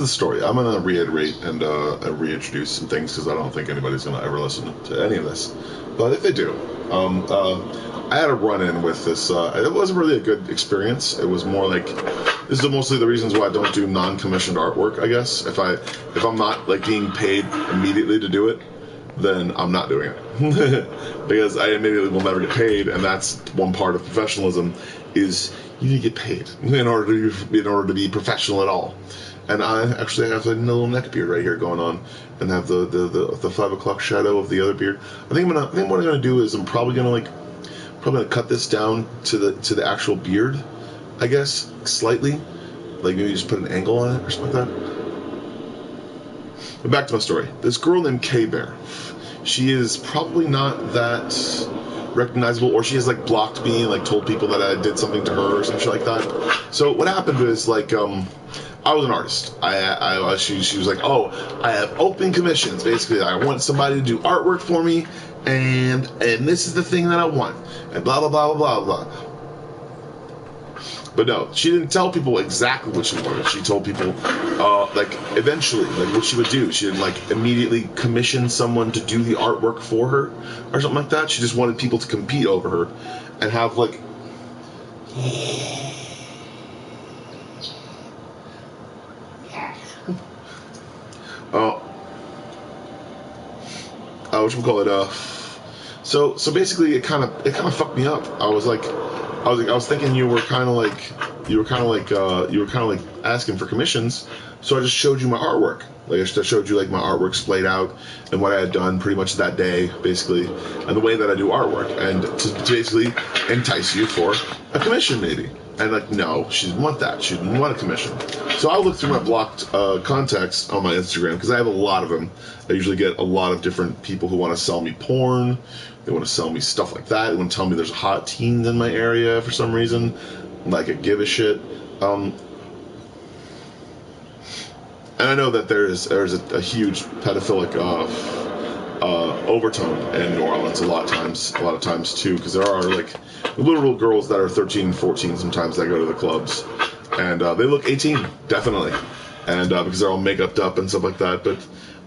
The story. I'm gonna reiterate and reintroduce some things because I don't think anybody's gonna ever listen to any of this. But if they do, I had a run-in with this. It wasn't really a good experience. It was more like this is mostly the reasons why I don't do non-commissioned artwork. I guess if I'm not like being paid immediately to do it, then I'm not doing it because I immediately will never get paid, and that's one part of professionalism is you need to get paid in order to be professional at all. And I actually have a little neck beard right here going on, and have the 5 o'clock shadow of the other beard. I think what I'm gonna do is I'm probably gonna cut this down to the actual beard, I guess, slightly, like maybe just put an angle on it or something like that. But back to my story. This girl named K-Bear, she is probably not that recognizable, or she has like blocked me and like told people that I did something to her or some shit like that. So what happened was like I was an artist. She was like, oh, I have open commissions. Basically, I want somebody to do artwork for me, and this is the thing that I want, and blah blah blah blah blah blah. But no, she didn't tell people exactly what she wanted. She told people, like eventually, like what she would do. She didn't like immediately commission someone to do the artwork for her or something like that. She just wanted people to compete over her and have like. So basically it kind of fucked me up. I was thinking you were kind of like asking for commissions, so I just showed you my artwork. Like I showed you like my artwork splayed out and what I had done pretty much that day, basically, and the way that I do artwork, and to basically entice you for a commission maybe. And like, no, she didn't want that. She didn't want a commission. So I looked through my blocked contacts on my Instagram, because I have a lot of them. I usually get a lot of different people who want to sell me porn. They want to sell me stuff like that. They want to tell me there's hot teens in my area for some reason. Like I give a shit. And I know that there's a huge pedophilic overtone in New Orleans a lot of times too, because there are like literal girls that are 13 and 14 sometimes that go to the clubs, and they look 18 definitely, and because they're all make-upped up and stuff like that. But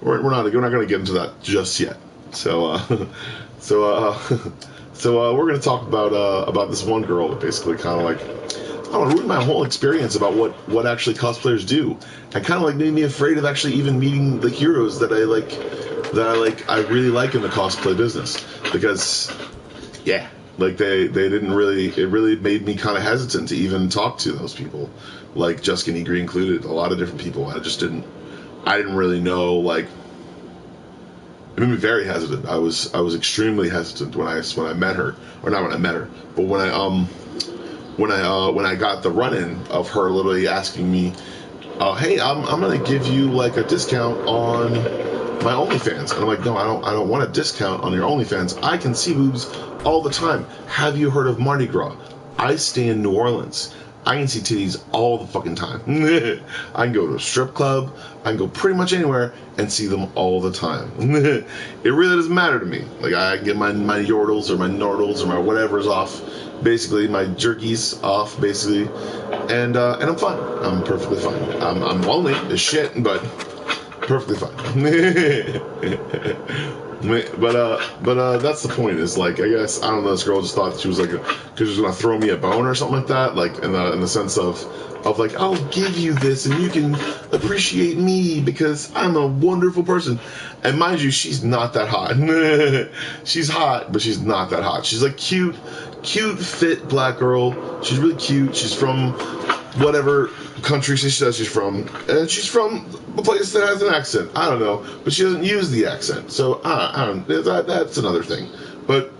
we're not going to get into that just yet. So we're going to talk about this one girl that basically kind of like, I don't know, ruined my whole experience about what actually cosplayers do, and kind of like made me afraid of actually even meeting the heroes that I really like in the cosplay business, because yeah, like they didn't really, it really made me kind of hesitant to even talk to those people, like Jessica Negri included, a lot of different people. I didn't really know, like, it made me very hesitant. I was extremely hesitant when I met her, or not when I met her, but when I got the run-in of her literally asking me, hey, I'm gonna give you like a discount on my OnlyFans. And I'm like, no, I don't want a discount on your OnlyFans. I can see boobs all the time. Have you heard of Mardi Gras? I stay in New Orleans. I can see titties all the fucking time. I can go to a strip club. I can go pretty much anywhere and see them all the time. It really doesn't matter to me. Like, I can get my yordles or my nordles or my whatever's off. Basically, my jerkies off, basically. And I'm fine. I'm perfectly fine. I'm lonely as shit, but perfectly fine. But that's the point. Is like, I guess, I don't know. This girl just thought she was like, because she was gonna throw me a bone or something like that. Like in the sense of like, I'll give you this and you can appreciate me because I'm a wonderful person. And mind you, she's not that hot. She's hot, but she's not that hot. She's like cute, fit black girl. She's really cute. She's from whatever country she says she's from, and she's from a place that has an accent. I don't know, but she doesn't use the accent, so I don't. That's another thing, but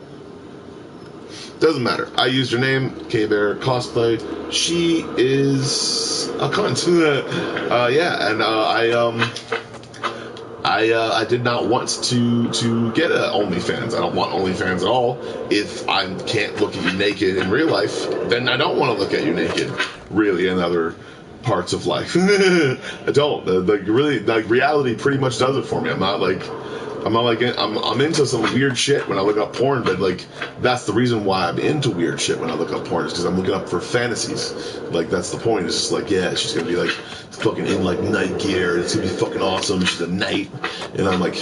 doesn't matter. I used her name, K-Bear Cosplay. She is a cunt. Yeah, and I did not want to get a OnlyFans. I don't want OnlyFans at all. If I can't look at you naked in real life, then I don't want to look at you naked, really, in other parts of life. I don't. Like, really, like, reality pretty much does it for me. I'm not like I'm not like I'm into some weird shit when I look up porn, but like that's the reason why I'm into weird shit when I look up porn is because I'm looking up for fantasies. Like that's the point. It's just like yeah, she's gonna be like fucking in like night gear. It's gonna be fucking awesome. She's a knight, and I'm like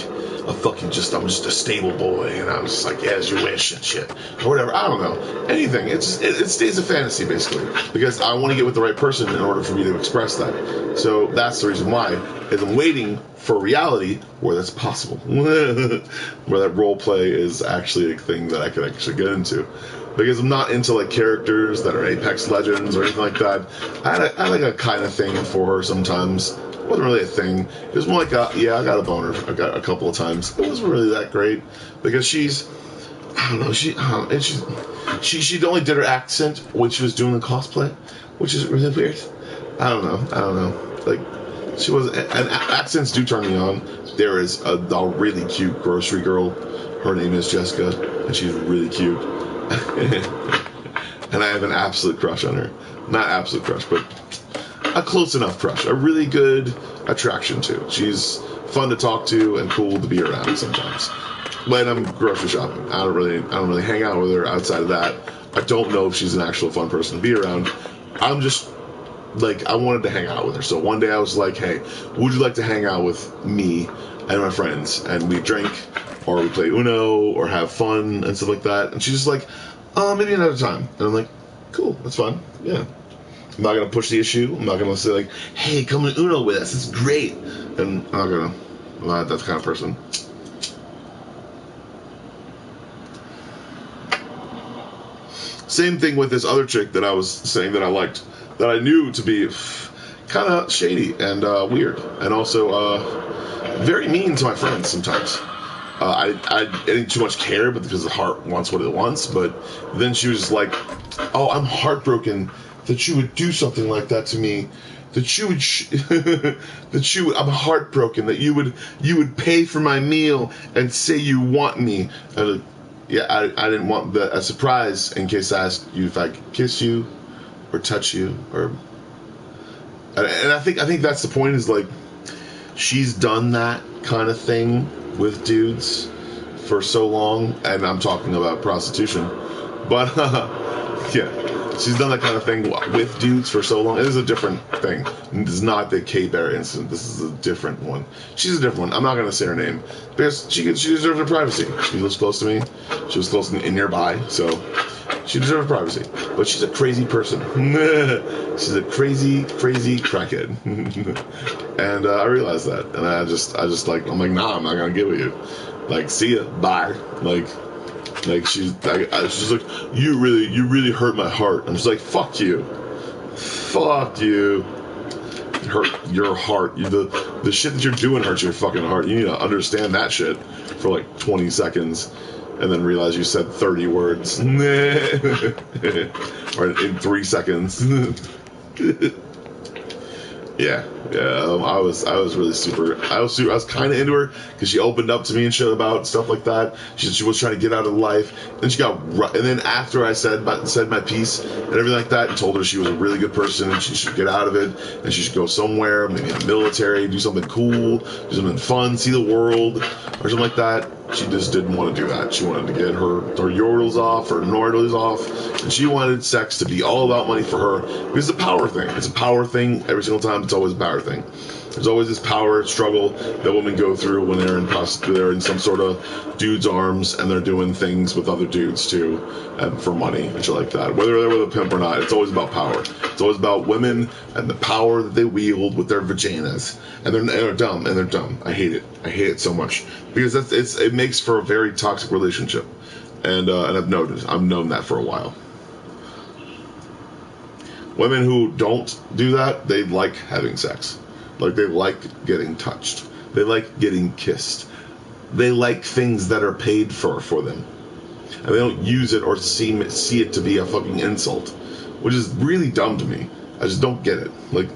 I'm just a stable boy, and I'm just like yeah, it's your wish and shit or whatever. I don't know anything. It stays a fantasy basically because I want to get with the right person in order for me to express that. So that's the reason why is I'm waiting for reality where that's possible, where that role play is actually a thing that I could actually get into. Because I'm not into like characters that are Apex Legends or anything like that. I had like a kind of thing for her sometimes. It wasn't really a thing. It was more like I got a boner. I got a couple of times. It wasn't really that great because she's I don't know. She only did her accent when she was doing the cosplay, which is really weird. I don't know. Like she was, and accents do turn me on. There is a really cute grocery girl. Her name is Jessica, and she's really cute. And I have an absolute crush on her. Not absolute crush, but a close enough crush. A really good attraction to. She's fun to talk to and cool to be around sometimes. When I'm grocery shopping, I don't really hang out with her outside of that. I don't know if she's an actual fun person to be around. I'm just like I wanted to hang out with her. So one day I was like, "Hey, would you like to hang out with me and my friends and we drink or we play Uno or have fun and stuff like that?" And she's just like, maybe another time." And I'm like, "Cool, that's fine. Yeah." I'm not gonna push the issue. I'm not gonna say like, "Hey, come to Uno with us. It's great." And I'm not that kind of person. Same thing with this other chick that I was saying that I liked, that I knew to be kind of shady and weird, and also very mean to my friends sometimes. I didn't too much care, but because the heart wants what it wants. But then she was just like, "Oh, I'm heartbroken that you would do something like that to me. That you would, I'm heartbroken that you would pay for my meal and say you want me." And yeah, I didn't want a surprise in case I asked you if I could kiss you or touch you and I think that's the point is like she's done that kind of thing with dudes for so long, and I'm talking about prostitution, but yeah. She's done that kind of thing with dudes for so long. It is a different thing. This is not the K-Bear incident. This is a different one. She's a different one. I'm not going to say her name because she deserves her privacy. She lives close to me. She was close and nearby, so she deserves her privacy. But she's a crazy person. She's a crazy, crazy crackhead. And I realized that. And I just like, I'm like, nah, I'm not going to get with you. Like, see ya. Bye. Like she's like you really hurt my heart. I'm just like fuck you, hurt your heart. The shit that you're doing hurts your fucking heart. You need to understand that shit for like 20 seconds, and then realize you said 30 words, or in 3 seconds. Yeah. I was really I was kind of into her because she opened up to me and shit about stuff like that. She was trying to get out of life, and she got and then after I said my piece and everything like that, and told her she was a really good person and she should get out of it and she should go somewhere, maybe in the military, do something cool, do something fun, see the world or something like that. She just didn't want to do that. She wanted to get her yordles off, her nordles off, and she wanted sex to be all about money for her. It's a power thing. It's a power thing every single time. It's always a power thing. There's always this power struggle that women go through when they're in some sort of dude's arms and they're doing things with other dudes too, for money and shit like that. Whether they're with a pimp or not, it's always about power. It's always about women and the power that they wield with their vaginas. And they're dumb. I hate it. I hate it so much because it makes for a very toxic relationship, and I've known that for a while. Women who don't do that, they like having sex. Like, they like getting touched. They like getting kissed. They like things that are paid for them. And they don't use it or see it to be a fucking insult, which is really dumb to me. I just don't get it. Like,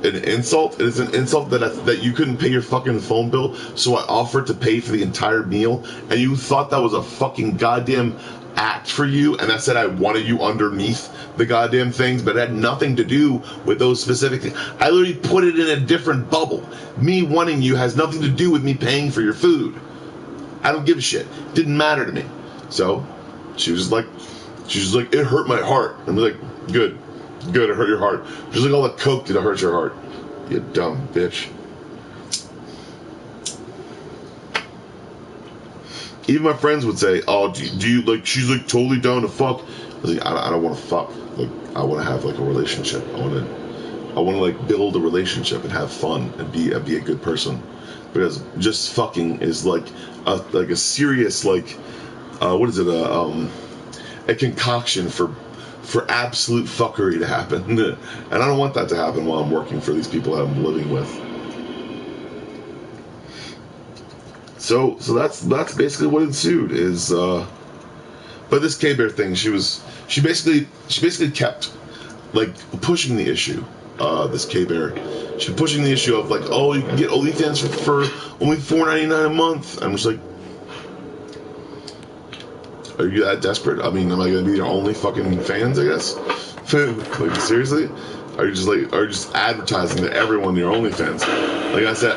an insult? It is an insult that you couldn't pay your fucking phone bill, so I offered to pay for the entire meal, and you thought that was a fucking goddamn act for you, and that said I wanted you underneath the goddamn things, but it had nothing to do with those specific things. I literally put it in a different bubble. Me wanting you has nothing to do with me paying for your food. I don't give a shit. Didn't matter to me. So she was like, it hurt my heart. I'm like, good, it hurt your heart. She's like, all the coke did it hurt your heart. You dumb bitch. Even my friends would say, oh, do you like, she's like totally down to fuck. I was like, I don't want to fuck. Like, I want to have like a relationship. I want to like build a relationship and have fun and be a good person. Because just fucking is like a serious, like, what is it, a concoction for absolute fuckery to happen. And I don't want that to happen while I'm working for these people that I'm living with. So that's basically what ensued is, but this K-Bear thing, she basically kept, like, pushing the issue, this K-Bear. She's pushing the issue of, like, oh, you can get OnlyFans for only $4.99 a month. I'm just like, are you that desperate? I mean, am I going to be your only fucking fans, I guess? Like, seriously? Are you just advertising to everyone your OnlyFans? Like I said,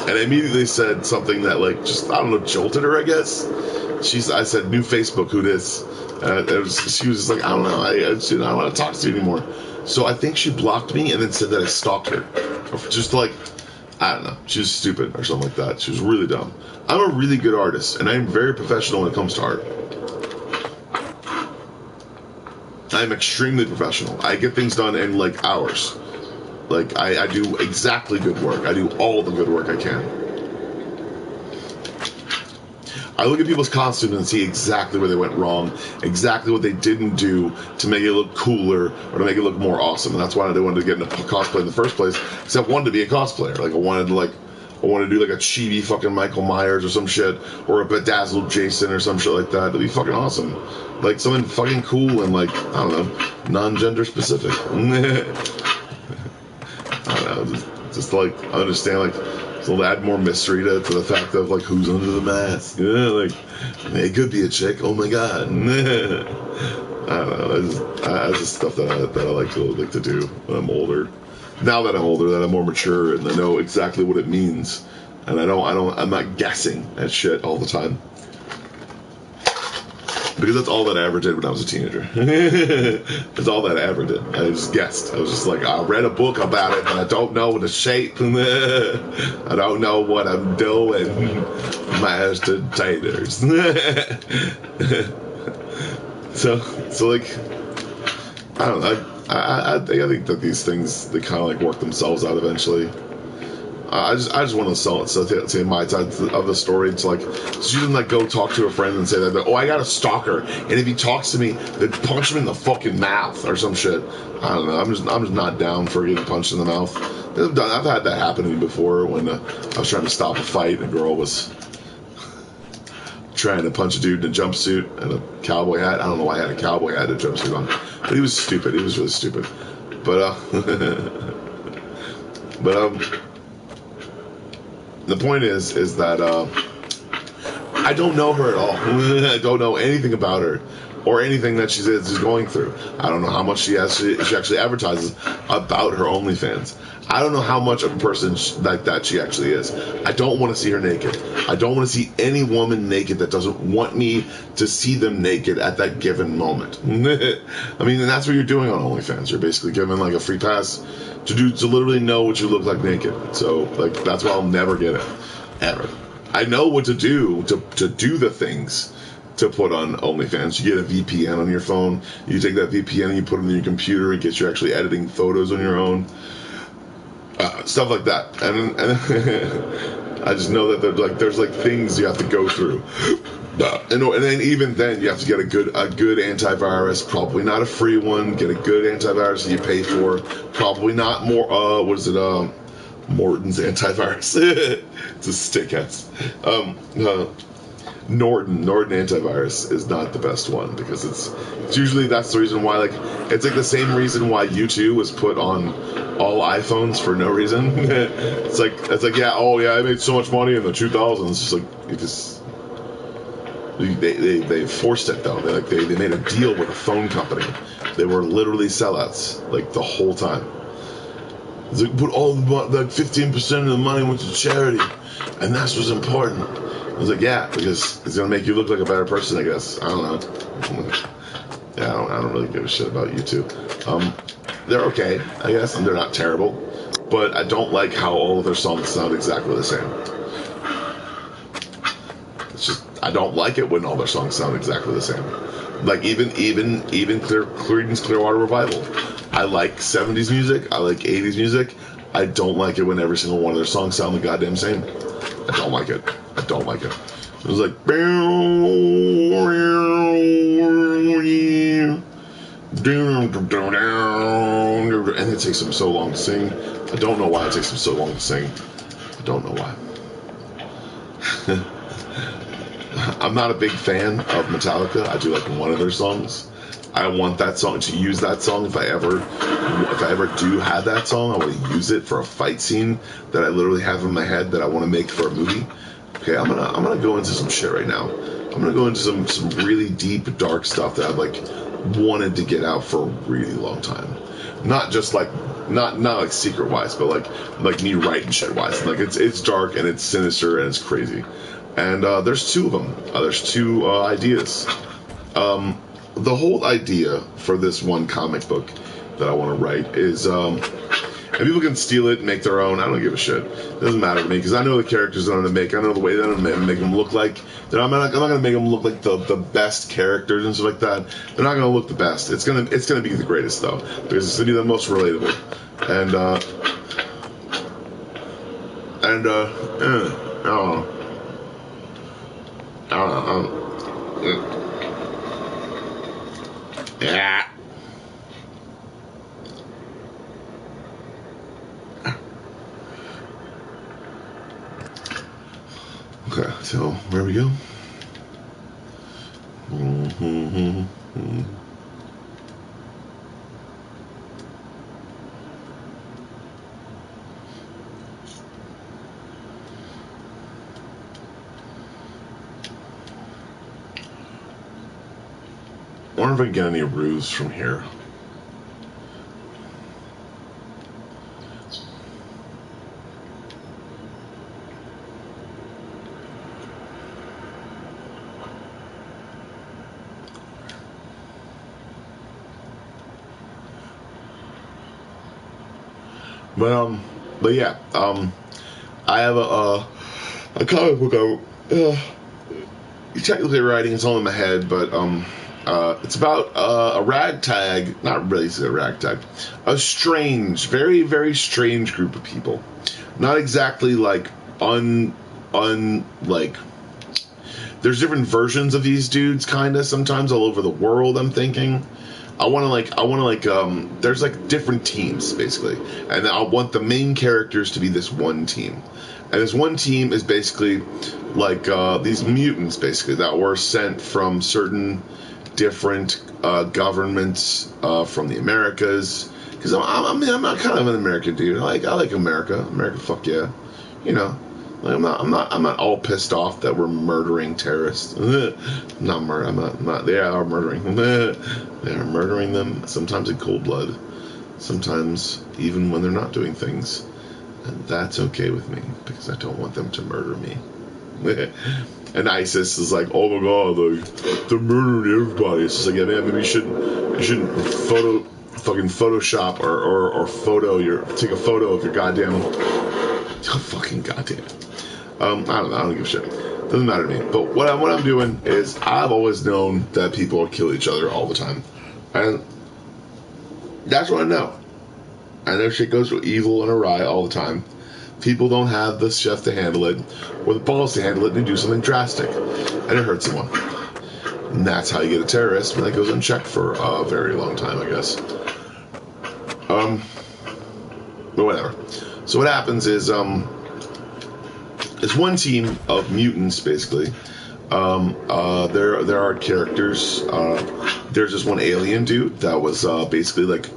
and I immediately said something that, like, just, I don't know, jolted her, I guess. I said, new Facebook, who this? She was just like, I don't know, I don't want to talk to you anymore. So I think she blocked me and then said that I stalked her. Just like, I don't know, she was stupid or something like that. She was really dumb. I'm a really good artist, and I'm very professional when it comes to art. I'm extremely professional. I get things done in, like, hours. Like, I do exactly good work. I do all the good work I can. I look at people's costumes and see exactly where they went wrong, exactly what they didn't do to make it look cooler or to make it look more awesome. And that's why I wanted to get into cosplay in the first place, because I wanted to be a cosplayer. Like, I wanted to do, like, a chibi fucking Michael Myers or some shit, or a bedazzled Jason or some shit like that. That'd be fucking awesome. Like, something fucking cool and, like, I don't know, non-gender specific. I don't know, just like, understand, like, so add more mystery to the fact of, like, who's under the mask. Yeah, like, it could be a chick. Oh my god. I don't know. That's just stuff that I like to do when I'm older. Now that I'm older, that I'm more mature and I know exactly what it means, and I'm not guessing at shit all the time. Because that's all that I ever did when I was a teenager. That's all that I ever did. I just guessed. I was just like, I read a book about it, but I don't know the shape. I don't know what I'm doing. Master taters. So like, I don't know. I think that these things, they kind of, like, work themselves out eventually. I just want to say my side of the story. It's like, she didn't, like, go talk to a friend and say that, oh, I got a stalker, and if he talks to me, then punch him in the fucking mouth or some shit. I don't know. I'm just not down for getting punched in the mouth. I've had that happen to me before when I was trying to stop a fight and a girl was trying to punch a dude in a jumpsuit and a cowboy hat. I don't know why I had a cowboy hat and a jumpsuit on, but he was stupid. He was really stupid. But the point is that I don't know her at all. I don't know anything about her or anything that she's going through. I don't know how much she actually advertises about her OnlyFans. I don't know how much of a person like that she actually is. I don't want to see her naked. I don't want to see any woman naked that doesn't want me to see them naked at that given moment. I mean, and that's what you're doing on OnlyFans. You're basically giving, like, a free pass to literally know what you look like naked. So, like, that's why I'll never get it. Ever. I know what to do to do the things to put on OnlyFans. You get a VPN on your phone. You take that VPN and you put it on your computer and get you actually editing photos on your own. Stuff like that. And I just know that there's things you have to go through. And then even then, you have to get a good antivirus. Probably not a free one. Get a good antivirus that you pay for. Probably not more. Morton's antivirus. It's a stick-ass. Norton antivirus is not the best one because it's usually, that's the reason why, like, it's like the same reason why U2 was put on all iPhones for no reason. it's like yeah, oh yeah, I made so much money in the 2000s. It's like, they forced it though. They made a deal with a phone company. They were literally sellouts, like, the whole time. It's like, put all like 15% of the money went to charity, and that's what's important. I was like, yeah, because it's gonna make you look like a better person, I guess. I don't know. Yeah, I don't really give a shit about YouTube. They're okay, I guess, and they're not terrible, but I don't like how all of their songs sound exactly the same. It's just, I don't like it when all their songs sound exactly the same. Like even Creedence Clearwater Revival. I like 70s music. I like 80s music. I don't like it when every single one of their songs sound the goddamn same. I don't like it. I don't like it. It was like, and it takes them so long to sing. I don't know why it takes them so long to sing. I don't know why. I'm not a big fan of Metallica. I do like one of their songs. I want that song to use that song if I ever do have that song. I want to use it for a fight scene that I literally have in my head that I want to make for a movie. Okay, I'm gonna go into some shit right now. I'm gonna go into some really deep, dark stuff that I've like wanted to get out for a really long time. Not just like not like secret wise, but like me writing shit wise. Like it's dark and it's sinister and it's crazy. And there's two of them. There's two ideas. The whole idea for this one comic book that I want to write is, and people can steal it and make their own. I don't give a shit. It doesn't matter to me because I know the characters that I'm going to make. I know the way that I'm going to make them look like. I'm not going to make them look like the best characters and stuff like that. They're not going to look the best. It's going to be the greatest though because it's going to be the most relatable. And I don't know. Yeah. Okay, so where we go? I wonder if I can get any ruse from here. But yeah, I have a comic book technically writing, it's all in my head, but it's about a ragtag, not really a ragtag, a strange, very, very strange group of people. Not exactly like like, there's different versions of these dudes kind of sometimes all over the world, I'm thinking. I want to there's like different teams basically, and I want the main characters to be this one team, and this one team is basically like these mutants basically that were sent from certain different governments from the Americas, because I'm kind of an American dude. I like America, fuck yeah, you know. Like, I'm not all pissed off that we're murdering terrorists. Not murder. I'm not. They are murdering. They are murdering them. Sometimes in cold blood. Sometimes even when they're not doing things, and that's okay with me because I don't want them to murder me. And ISIS is like, oh my god, like they're murdering everybody. It's just like, yeah, man, maybe you shouldn't Photoshop or take a photo of your goddamn. Oh, fucking goddamn. I don't know. I don't give a shit. Doesn't matter to me. But what I'm doing is I've always known that people kill each other all the time, and that's what I know. I know shit goes evil and awry all the time. People don't have the chef to handle it or the balls to handle it, and they do something drastic, and it hurts someone. And that's how you get a terrorist when that goes unchecked for a very long time, I guess. But whatever. So what happens is it's one team of mutants basically. There are characters. There's this one alien dude that was basically like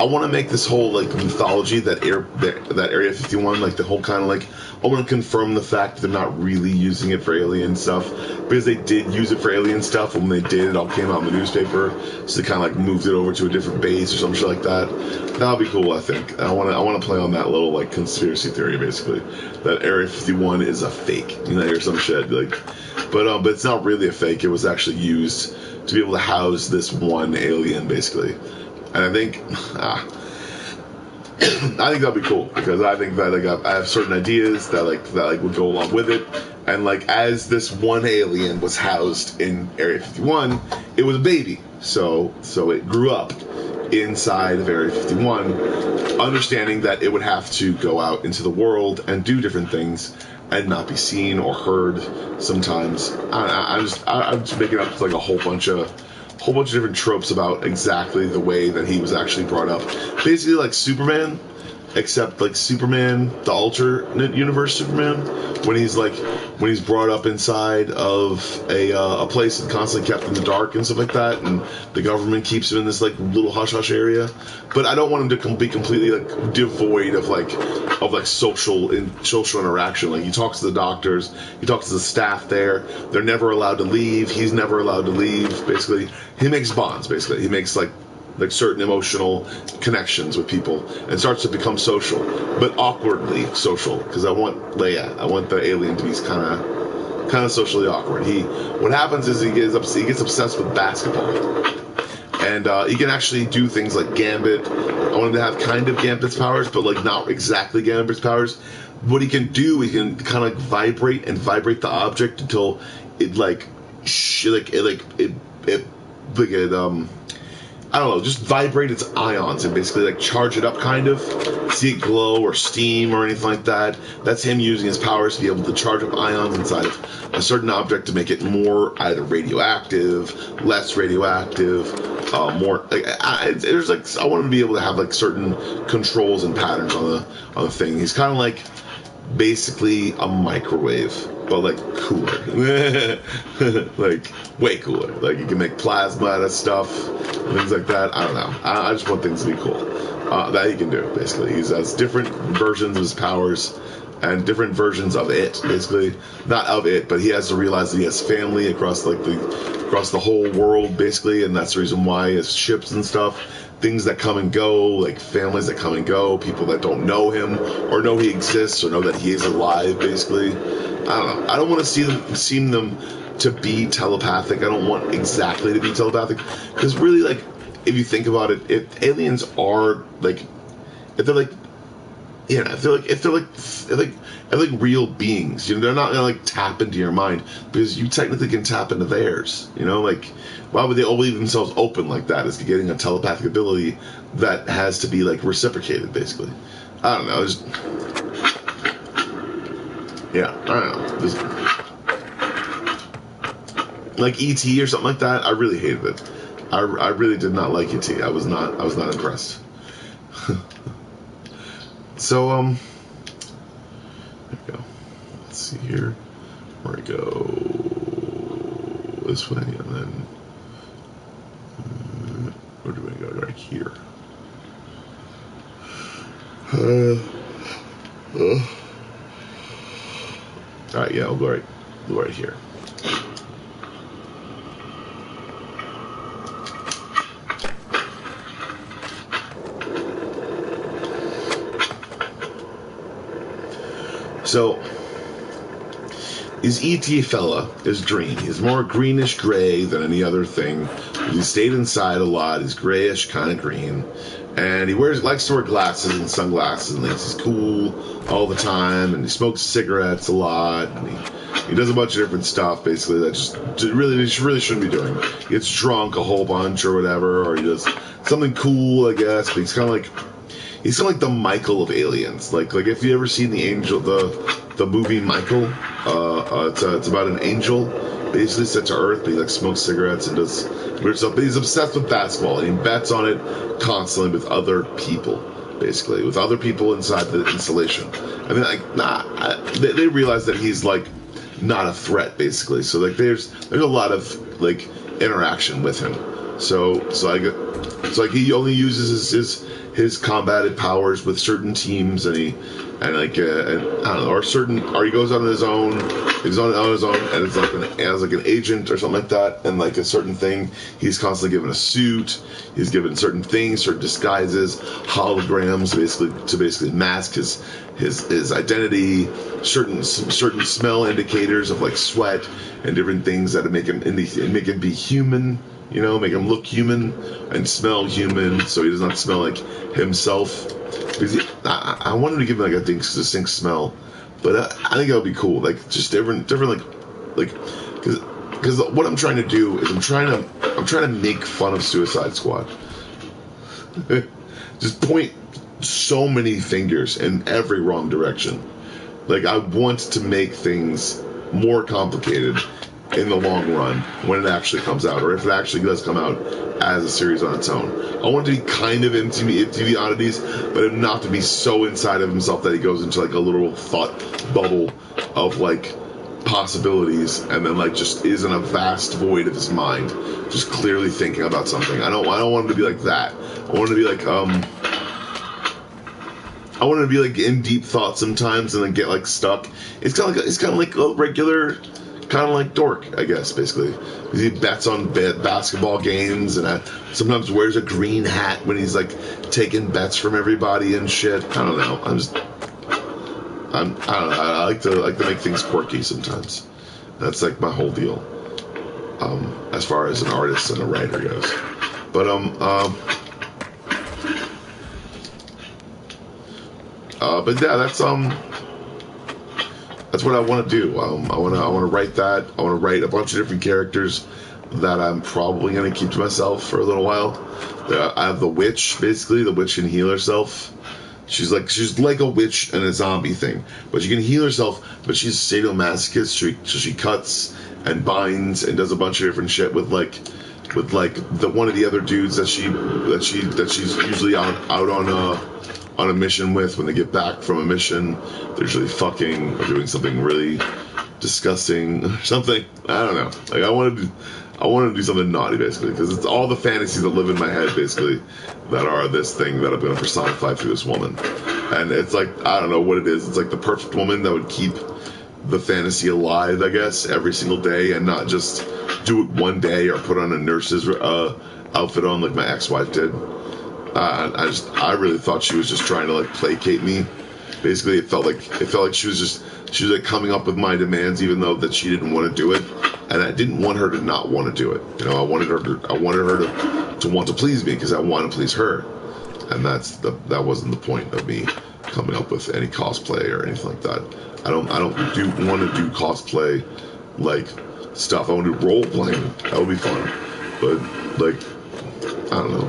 I want to make this whole like mythology that Area 51, like the whole kind of like, I want to confirm the fact that they're not really using it for alien stuff, because they did use it for alien stuff, and when they did, it all came out in the newspaper, so they kind of like moved it over to a different base or some shit like that. That would be cool, I think. I want to play on that little like conspiracy theory, basically, that Area 51 is a fake, or some shit like. But it's not really a fake. It was actually used to be able to house this one alien, basically. And I think, I think that'd be cool, because I think that like I have certain ideas that would go along with it. And like as this one alien was housed in Area 51, it was a baby, so it grew up inside of Area 51, understanding that it would have to go out into the world and do different things and not be seen or heard sometimes. I'm just making up like a whole bunch of different tropes about exactly the way that he was actually brought up. Basically like Superman, except like Superman, the alternate universe Superman, when he's brought up inside of a place and constantly kept in the dark and stuff like that, and the government keeps him in this like little hush hush area. But I don't want him to be completely like devoid of social interaction. Like he talks to the doctors, he talks to the staff there. They're never allowed to leave. He's never allowed to leave. Basically, he makes bonds. Basically, he makes like certain emotional connections with people and starts to become social, but awkwardly social, because I want the alien to be kind of socially awkward. What happens is he gets obsessed with basketball, and he can actually do things like Gambit. I want him to have kind of Gambit's powers, but like not exactly Gambit's powers. What he can do, he can kind of vibrate the object until it I don't know, just vibrate its ions and basically like charge it up, kind of see it glow or steam or anything like that. That's him using his powers to be able to charge up ions inside of a certain object to make it more either radioactive, less radioactive, more. I want him to be able to have like certain controls and patterns on the thing. He's kind of like basically a microwave, but like cooler. Like way cooler. Like you can make plasma out of stuff, things like that. I don't know. I just want things to be cool. That he can do, basically. He has different versions of his powers and different versions of it, basically. Not of it, but he has to realize that he has family across the whole world, basically, and that's the reason why his ships and stuff, things that come and go, like families that come and go, people that don't know him or know he exists or know that he is alive, basically. I don't know. I don't want to seem them to be telepathic. I don't want exactly to be telepathic, because really, like, if you think about it, if aliens are like, if they're like real beings, they're not gonna like tap into your mind, because you technically can tap into theirs. Like, why would they all leave themselves open like that, as to getting a telepathic ability that has to be like reciprocated, basically? I don't know. I don't know. Like E.T. or something like that. I really hated it. I really did not like E.T. I was not impressed. So, there we go. Let's see here. Where I go this way, and then where do I go? Right here. All right, yeah, I'll go right here. So, his E.T. fella is green. He's more greenish gray than any other thing. He stayed inside a lot. He's grayish, kind of green. And he likes to wear glasses and sunglasses, and thinks he's cool all the time. And he smokes cigarettes a lot. And he does a bunch of different stuff, basically, that just really shouldn't be doing. He gets drunk a whole bunch or whatever, or he does something cool, I guess. But he's kind of like the Michael of aliens. Like if you ever seen the movie Michael, it's about an angel basically sent to Earth, but he like smokes cigarettes and does weird stuff. But he's obsessed with basketball, and he bets on it constantly with other people, basically with other people inside the installation. I mean, like, they realize that he's like not a threat, basically. So like there's a lot of like interaction with him. So he only uses his combated powers with certain teams, and he and I don't know, or he goes on his own. He's on his own, and it's like an agent or something like that, and like a certain thing. He's constantly given a suit. He's given certain things, certain disguises, holograms, basically mask his identity. Certain smell indicators of like sweat and different things that make him be human. You know, make him look human and smell human, so he does not smell like himself. Because I wanted to give him like a distinct smell, but I think that would be cool. Like just different because what I'm trying to do is I'm trying to make fun of Suicide Squad. Just point so many fingers in every wrong direction. Like I want to make things more complicated in the long run when it actually comes out, or if it actually does come out as a series on its own. I want it to be kind of MTV oddities, but not to be so inside of himself that he goes into like a literal thought bubble of like possibilities, and then like just is in a vast void of his mind, just clearly thinking about something. I don't want him to be like that. I want him to be like I want him to be like in deep thought sometimes and then get like stuck. It's kind of like a regular. Kind of like Dork, I guess, basically. He bets on basketball games, and sometimes wears a green hat when he's like taking bets from everybody and shit. I don't know. I don't know. I like to make things quirky sometimes. That's like my whole deal, as far as an artist and a writer goes. But yeah, that's what I want to do. I want to write that. I want to write a bunch of different characters that I'm probably going to keep to myself for a little while. I have the witch, basically. The witch can heal herself. She's like a witch and a zombie thing, but she can heal herself. But she's sadomasochist, so she cuts and binds and does a bunch of different shit with the one of the other dudes that she's usually out on a mission with. When they get back from a mission, they're usually fucking or doing something really disgusting or something. I don't know. Like I want to do something naughty, basically, because it's all the fantasies that live in my head, basically, that are this thing that I'm going to personify through this woman. And it's like, I don't know what it is. It's like the perfect woman that would keep the fantasy alive, I guess, every single day, and not just do it one day or put on a nurse's outfit on like my ex-wife did. I really thought she was just trying to like placate me. Basically, it felt like she was like coming up with my demands, even though that she didn't want to do it, and I didn't want her to not want to do it. You know, I wanted her to want to please me because I want to please her, and that wasn't the point of me coming up with any cosplay or anything like that. I don't want to do cosplay like stuff. I want to do role playing. That would be fun, but like I don't know.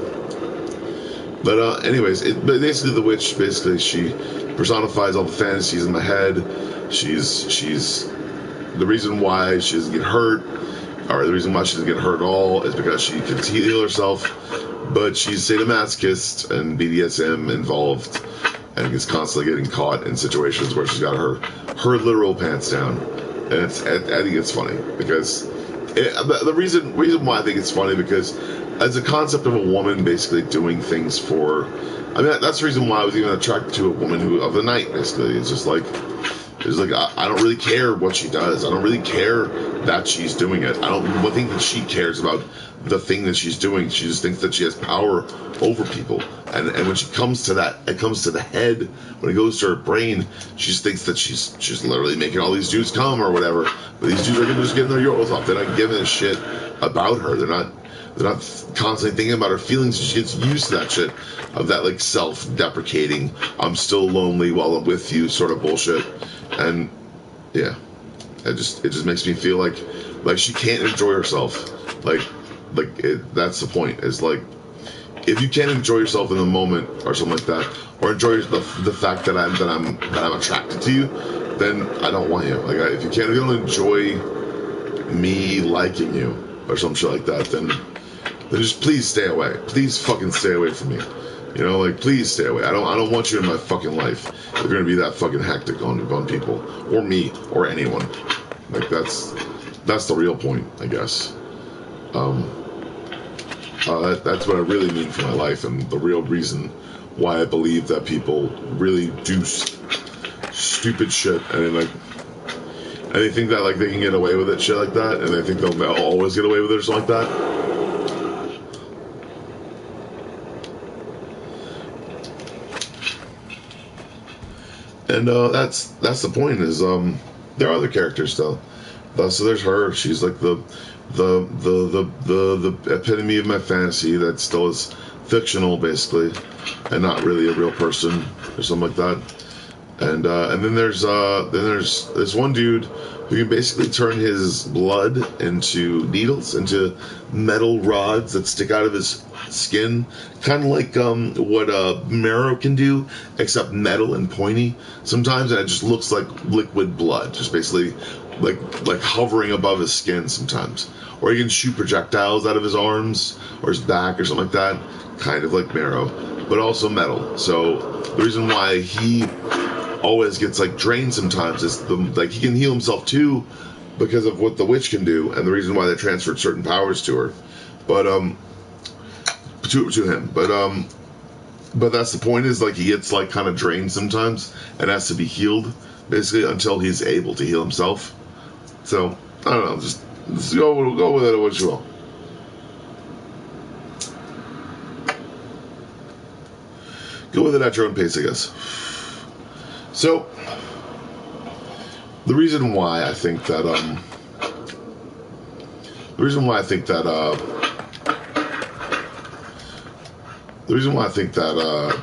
But anyways, basically the witch, she personifies all the fantasies in my head. She's the reason why she doesn't get hurt, or the reason why she doesn't get hurt at all, is because she can heal herself. But she's sadomasochist and BDSM involved, and is constantly getting caught in situations where she's got her literal pants down. And I think it's funny because the reason why I think it's funny because as a concept of a woman basically doing things for, I mean that's the reason why I was even attracted to a woman of the night. Basically, it's like I don't really care what she does. I don't really care that she's doing it. I don't think that she cares about the thing that she's doing. She just thinks that she has power over people. And when she comes to that, it comes to the head. When it goes to her brain, she just thinks that she's literally making all these dudes come or whatever. But these dudes are just getting their yoros off. They're not giving a shit about her. They're not constantly thinking about her feelings. She gets used to that shit of that like self-deprecating, I'm still lonely while I'm with you sort of bullshit. And yeah, it just makes me feel like she can't enjoy herself. That's the point. Is like if you can't enjoy yourself in the moment or something like that, or enjoy the fact that I'm attracted to you, then I don't want you. Like if you don't enjoy me liking you or some shit like that, then just please stay away. Please fucking stay away from me. You know, like please stay away. I don't want you in my fucking life. If you're gonna be that fucking hectic on people or me or anyone. Like that's the real point, I guess. That's what I really mean for my life, and the real reason why I believe that people really do stupid shit, and they think that like they can get away with it, shit like that, and they think they'll always get away with it or something like that. And that's the point. Is there are other characters though. So there's her. She's like the epitome of my fantasy that still is fictional, basically, and not really a real person or something like that. And then there's this one dude who can basically turn his blood into needles, into metal rods that stick out of his skin, kind of like what marrow can do, except metal and pointy sometimes, and it just looks like liquid blood, just basically like hovering above his skin sometimes. Or he can shoot projectiles out of his arms or his back or something like that, kind of like marrow, but also metal. So the reason why he always gets like drained sometimes is he can heal himself too because of what the witch can do, and the reason why they transferred certain powers to her, but to him. But that's the point, is like he gets like kind of drained sometimes and has to be healed basically until he's able to heal himself. So I don't know, just go with it what you will. Go with it at your own pace, I guess. So, the reason why I think that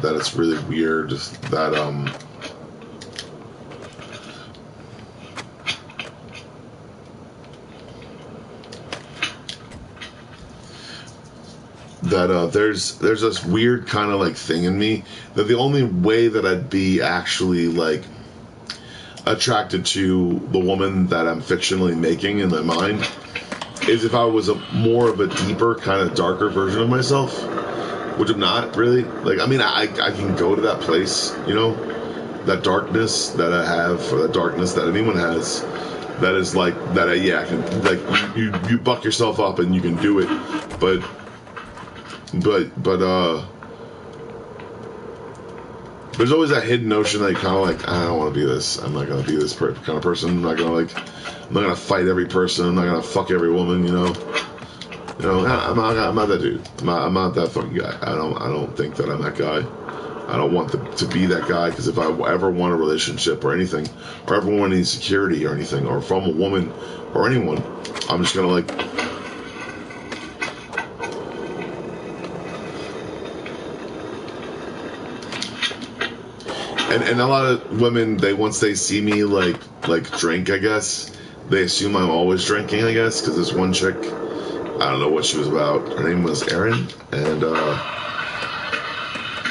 that it's really weird that there's this weird kind of like thing in me that the only way that I'd be actually like attracted to the woman that I'm fictionally making in my mind is if I was more of a deeper, kind of darker version of myself, which I'm not really. Like, I mean, I can go to that place, you know, that darkness that I have, or that darkness that anyone has, that is like that. I can, like, you buck yourself up and you can do it, but there's always that hidden notion that you kind of like, I don't want to be this. I'm not gonna be this kind of person. I'm not gonna fight every person. I'm not gonna fuck every woman. You know. I'm not that dude. I'm not that fucking guy. I don't think that I'm that guy. I don't want to be that guy, because if I ever want a relationship or anything, or ever want any security or anything, or from a woman or anyone, I'm just gonna like. And a lot of women, once they see me like drink, I guess, they assume I'm always drinking, I guess, because this one chick, I don't know what she was about. Her name was Erin, and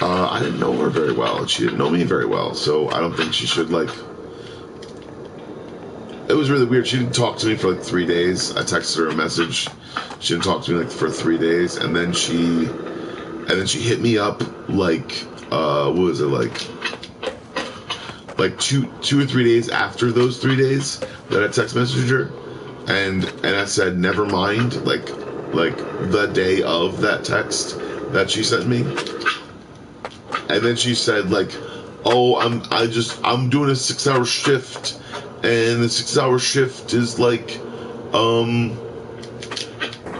I didn't know her very well, and she didn't know me very well, so I don't think she should, like... It was really weird. She didn't talk to me for like 3 days. I texted her a message. She didn't talk to me like for 3 days, and then she hit me up like, what was it, like two or 3 days after those 3 days that I text messaged her, and I said never mind, like the day of that text that she sent me, and then she said like, oh, I'm doing a 6-hour shift, and the 6-hour shift is like, I'm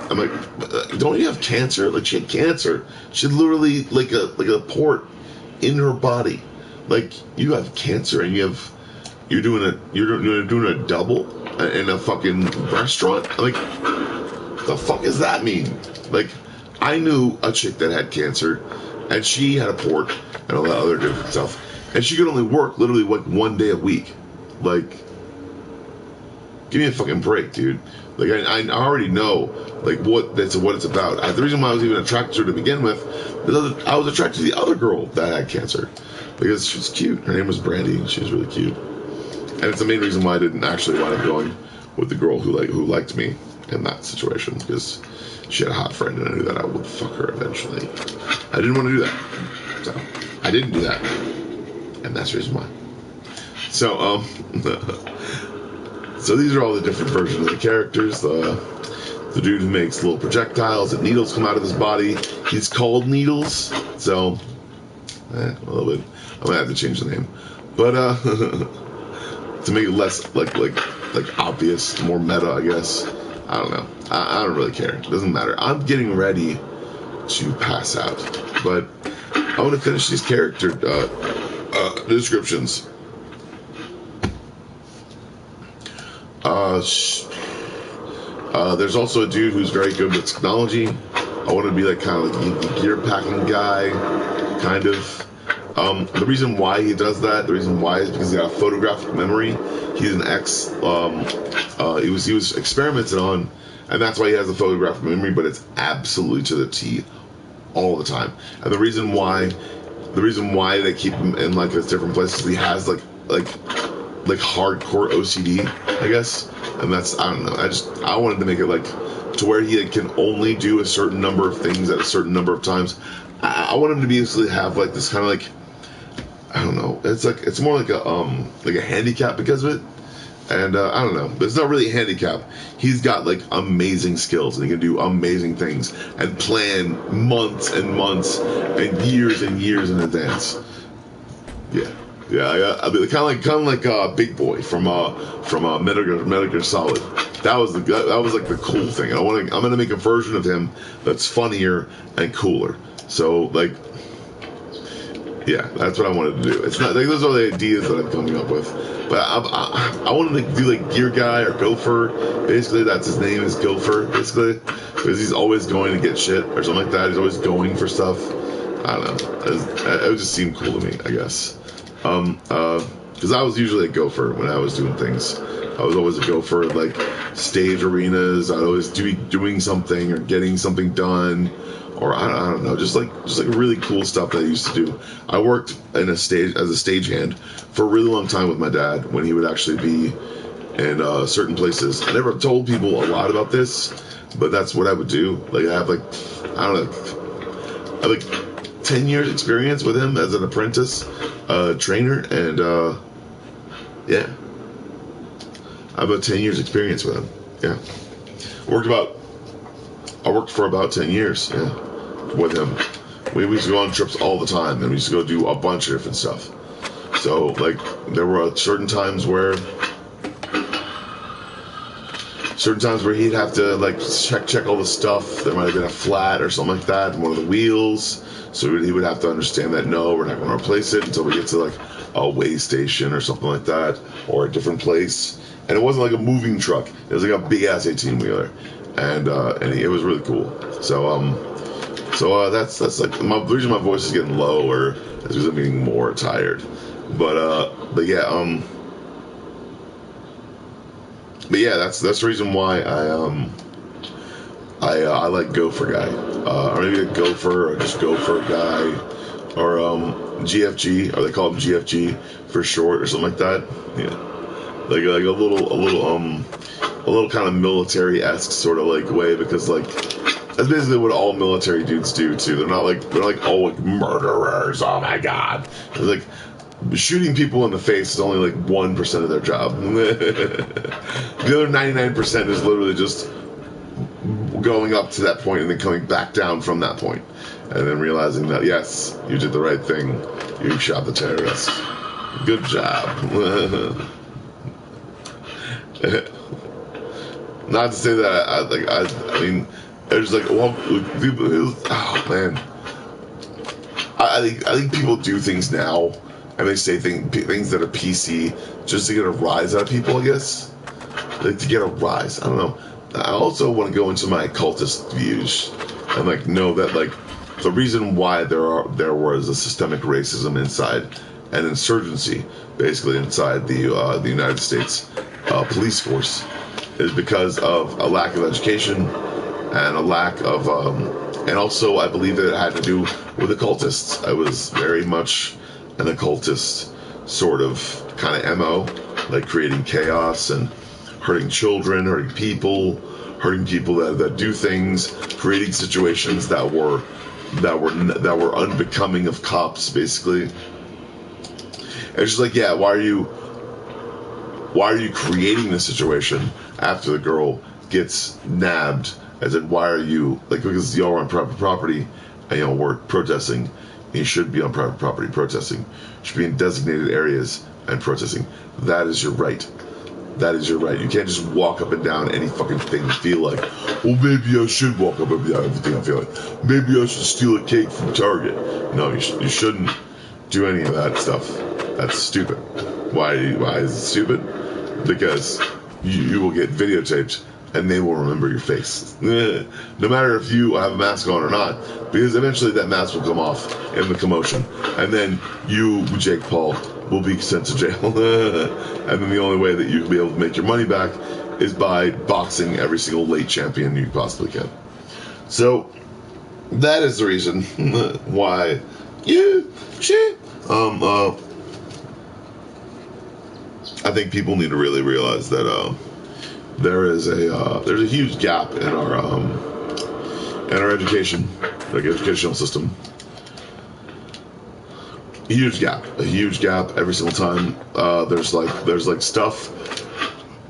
like, don't you have cancer? Like, she had cancer. She had literally like a port in her body. Like, you have cancer and you're doing a double in a fucking restaurant. Like, the fuck does that mean? Like, I knew a chick that had cancer, and she had a port and all that other different stuff, and she could only work literally like 1 day a week. Like, give me a fucking break, dude. Like, I already know like what it's about. The reason why I was even attracted to her to begin with is I was attracted to the other girl that had cancer, because she was cute. Her name was Brandy, and she was really cute. And it's the main reason why I didn't actually wind up going with the girl who liked me in that situation, because she had a hot friend, and I knew that I would fuck her eventually. I didn't want to do that, so I didn't do that, and that's the reason why. So so these are all the different versions of the characters. the dude who makes little projectiles and needles come out of his body. He's called Needles, so a little bit. I'm gonna have to change the name, but to make it less like obvious, more meta, I guess. I don't know. I don't really care. It doesn't matter. I'm getting ready to pass out, but I want to finish these character descriptions. There's also a dude who's very good with technology. I want to be like kind of like the gear packing guy, kind of. The reason why he does that, the reason why is because he got a photographic memory. He's an ex. He was experimented on, and that's why he has a photographic memory. But it's absolutely to the T, all the time. And the reason why they keep him in like his different places, he has like hardcore OCD, I guess. And that's, I don't know. I wanted to make it like to where he can only do a certain number of things at a certain number of times. I want him to be able to have like this kind of like, I don't know. It's more like a handicap because of it. And I don't know, but it's not really a handicap. He's got like amazing skills, and he can do amazing things and plan months and months and years in advance. Yeah. I mean, kind of like Big Boy from Metal Gear Solid. That was like the cool thing. I'm gonna make a version of him that's funnier and cooler. So like, yeah, that's what I wanted to do. It's not like those are the ideas that I'm coming up with. But I wanted to do like Gear Guy or Gopher. Basically, that's his name is Gopher. Basically, because he's always going to get shit or something like that. He's always going for stuff. I don't know. It just seemed cool to me, I guess. Because I was usually a gopher when I was doing things. I was always a gopher, like stage arenas. I'd always be doing something or getting something done, or I don't know, just like really cool stuff that I used to do. I worked as a stagehand for a really long time with my dad when he would actually be in certain places. I never told people a lot about this, but that's what I would do. Like I have like, I don't know, I have like 10 years experience with him as an apprentice trainer, and yeah, I have about 10 years experience with him. Yeah, I worked for about 10 years, yeah, with him. We used to go on trips all the time, and we used to go do a bunch of different stuff. So like there were certain times where he'd have to like check all the stuff. There might have been a flat or something like that in one of the wheels. So he would have to understand that, no, we're not going to replace it until we get to like a weigh station or something like that, or a different place. And it wasn't like a moving truck. It was like a big ass 18-wheeler, and it was really cool. So that's like the reason my voice is getting lower is because I'm getting more tired. But yeah, that's the reason why I like Gopher Guy, or maybe a Gopher, or just Gopher Guy, or GFG, or they call him GFG for short, or something like that. Yeah, like a little kind of military-esque sort of like way, because like that's basically what all military dudes do too. They're not all like murderers. Oh my god, it's like shooting people in the face is only like 1% of their job. The other 99% is literally just going up to that point and then coming back down from that point, and then realizing that yes, you did the right thing. You shot the terrorist. Good job. Not to say that I mean, it's like, well, people. Oh man, I think people do things now, and they say things that are PC just to get a rise out of people, I guess. Like to get a rise. I don't know. I also want to go into my occultist views and like know that like the reason why there was a systemic racism inside an insurgency, basically inside the United States police force, is because of a lack of education and a lack of and also I believe that it had to do with occultists. I was very much an occultist sort of kind of MO, like creating chaos and hurting children, hurting people that do things, creating situations that were unbecoming of cops, basically. It's just like, yeah, why are you creating this situation after the girl gets nabbed I said, why are you, like, because y'all are on private property and y'all were protesting. You should be on private property protesting. You should be in designated areas and protesting. That is your right. That is your right. You can't just walk up and down any fucking thing and feel like, well, maybe I should walk up and down everything I feel like. Maybe I should steal a cake from Target. No, you shouldn't do any of that stuff. That's stupid. Why is it stupid? Because you will get videotaped and they will remember your face. No matter if you have a mask on or not, because eventually that mask will come off in the commotion. And then you, Jake Paul, will be sent to jail. And then the only way that you can be able to make your money back is by boxing every single late champion you possibly can. So that is the reason why I think people need to really realize that there's a huge gap in our education, like educational system. A huge gap every single time. There's like stuff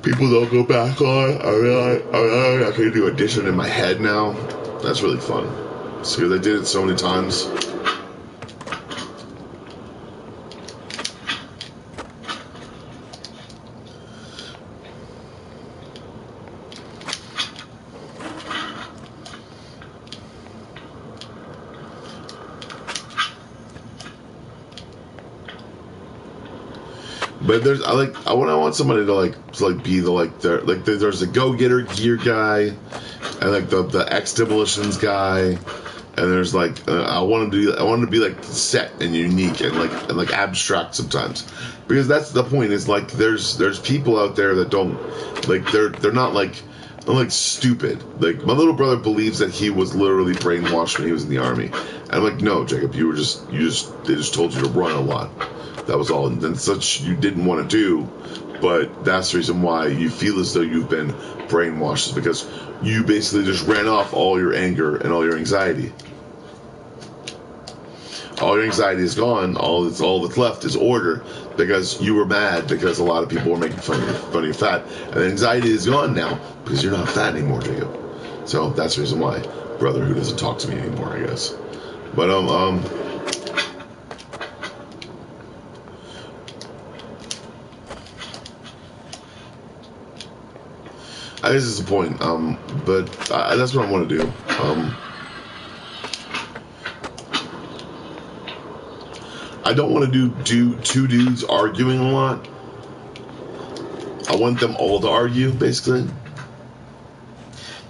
people don't go back on. I can do addition in my head now. That's really fun. It's because I did it so many times. But I want somebody to be there's a go-getter gear guy, and like the X demolitions guy, and there's I want to be like set and unique and like abstract sometimes, because that's the point. Is like there's people out there that don't they're not like stupid. Like my little brother believes that he was literally brainwashed when he was in the army, and I'm like, no, Jacob, they just told you to run a lot. That was all, and then such you didn't want to do, but that's the reason why you feel as though you've been brainwashed, is because you basically just ran off all your anger and all your anxiety. All your anxiety is gone. All that's left is order, because you were mad because a lot of people were making fun of you fat, and the anxiety is gone now because you're not fat anymore, Jacob. So that's the reason why, brother, who doesn't talk to me anymore, I guess. But this is the point, but that's what I want to do. I don't want to do two dudes arguing a lot. I want them all to argue, basically.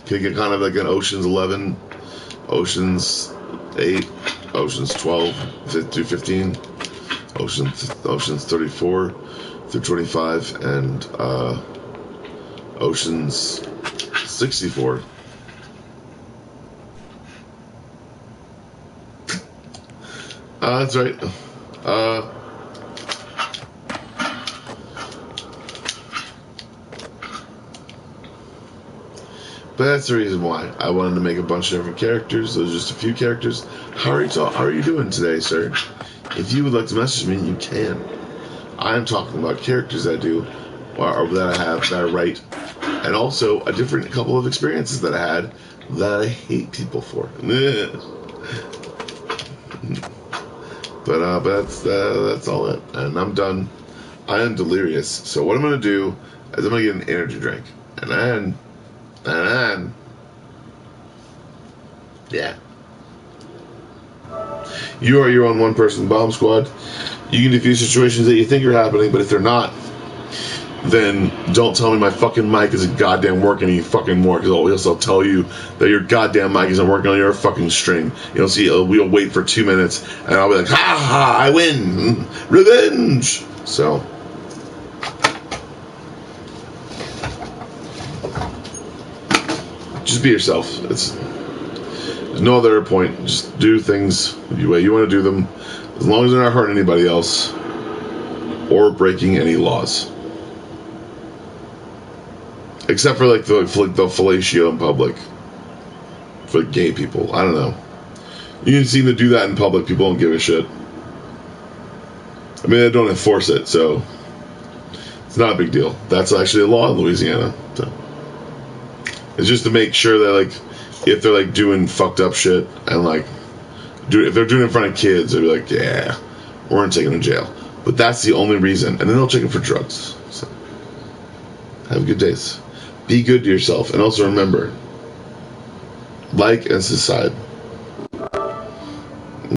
Can get kind of like an Ocean's 11, Ocean's 8, Ocean's 12 through 15, Ocean's 34 through 25, and Ocean's 64. That's right. But that's the reason why I wanted to make a bunch of different characters. Those are just a few characters. How are you doing today, sir? If you would like to message me, you can. I am talking about characters that I do, or that I have, that I write, and also a couple of experiences that I had that I hate people for. But that's all it. And I'm done. I am delirious. So what I'm gonna do is I'm gonna get an energy drink, and then yeah. You are your own one-person bomb squad. You can defuse situations that you think are happening, but if they're not, then don't tell me my fucking mic isn't goddamn working any fucking more, because I'll tell you that your goddamn mic isn't working on your fucking string. You'll see, we'll wait for 2 minutes, and I'll be like, ha ha, I win! Revenge! So, just be yourself. There's no other point. Just do things the way you want to do them, as long as they're not hurting anybody else or breaking any laws. Except for like the fellatio in public for gay people. I don't know. You can seem to do that in public. People don't give a shit. I mean, they don't enforce it, so it's not a big deal. That's actually a law in Louisiana. So. It's just to make sure that, like, if they're, like, doing fucked up shit and, like, if they're doing it in front of kids, they'll be like, yeah, we're going to take them to jail. But that's the only reason. And then they'll check them for drugs. So, have good days. Be good to yourself. And also remember, like and subscribe.